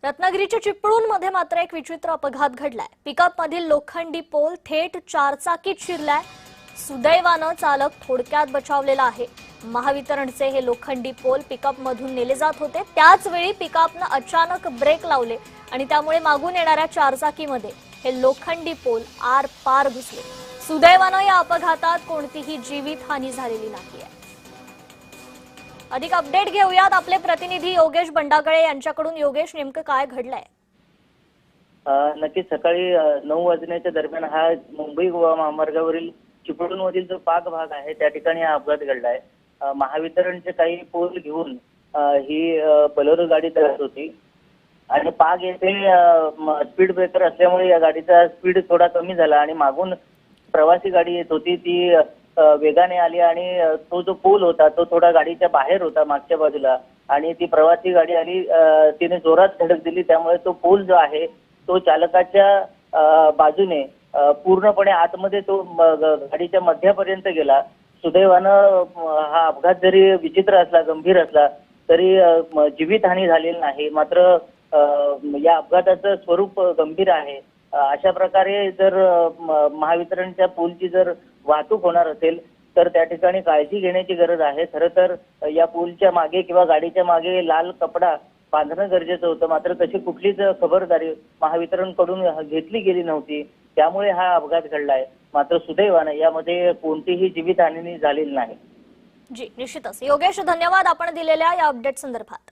रत्नागिरीच्या चिपळूणमध्ये मात्र एक विचित्र अपघात घडलाय। पिकअप मधील लोखंडी पोल थेट चारचाकीत शिरलाय। सुदैवानं चालक थोडक्यात बचावलेला आहे। महावितरणचे हे लोखंडी पोल पिकअप मधून नेले जात होते। त्याच वेळी पिकअपनं अचानक ब्रेक लावले आणि त्यामुळे मागून येणाऱ्या चारचाकीमध्ये हे लोखंडी पोल आर पार घुसले। सुदैवानं या अपघातात कोणतीही जीवितहानी झालेली नाहीये। अधिक अपडेट घेऊयात आपले प्रतिनिधी योगेश बंडागळे यांच्याकडून। योगेश, नेमकं काय घडलंय? नक्कीच सकाळी 9 वाजण्याच्या दरम्यान हा मुंबई गोवा महामार्गावरील चिपळूणमधील जो पाक भाग आहे त्या ठिकाणी हा अपघात घडलाय। महावितरणचे काही पोल घेऊन ही बोलेरो गाडी तयार होती आणि पाक येथे स्पीड ब्रेकर असल्यामुळे या गाडीचा स्पीड थोडा कमी झाला आणि मागून प्रवासी गाडी येत होती ती वेगाने आली आणि तो जो पूल होता तो थोडा गाडीच्या बाहेर होता मागच्या बाजूला आणि ती प्रवासी गाडी आली तिने जोरात धडक दिली। त्यामुळे तो पूल जो आहे तो चालकाच्या बाजूने पूर्णपणे आतमध्ये तो गाडीच्या मध्यापर्यंत गेला। सुदैवानं हा अपघात जरी विचित्र असला, गंभीर असला तरी जीवितहानी झालेली नाही। मात्र या अपघाताचं स्वरूप गंभीर आहे। अशा प्रकारे जर महावितरणच्या पूलची जर वाहतूक होणार असेल तर त्या ठिकाणी काळजी घेण्याची गरज आहे। खरं तर या पूलच्या मागे किंवा गाडीच्या मागे लाल कपडा बांधणं गरजेचं होतं, मात्र तशी कुठलीच खबरदारी महावितरणकडून घेतली गेली नव्हती। त्यामुळे हा अपघात घडलाय। मात्र सुदैवानं यामध्ये कोणतीही जीवितहानी झालेली नाही। जी, निश्चितच योगेश, धन्यवाद आपण दिलेल्या या अपडेट संदर्भात।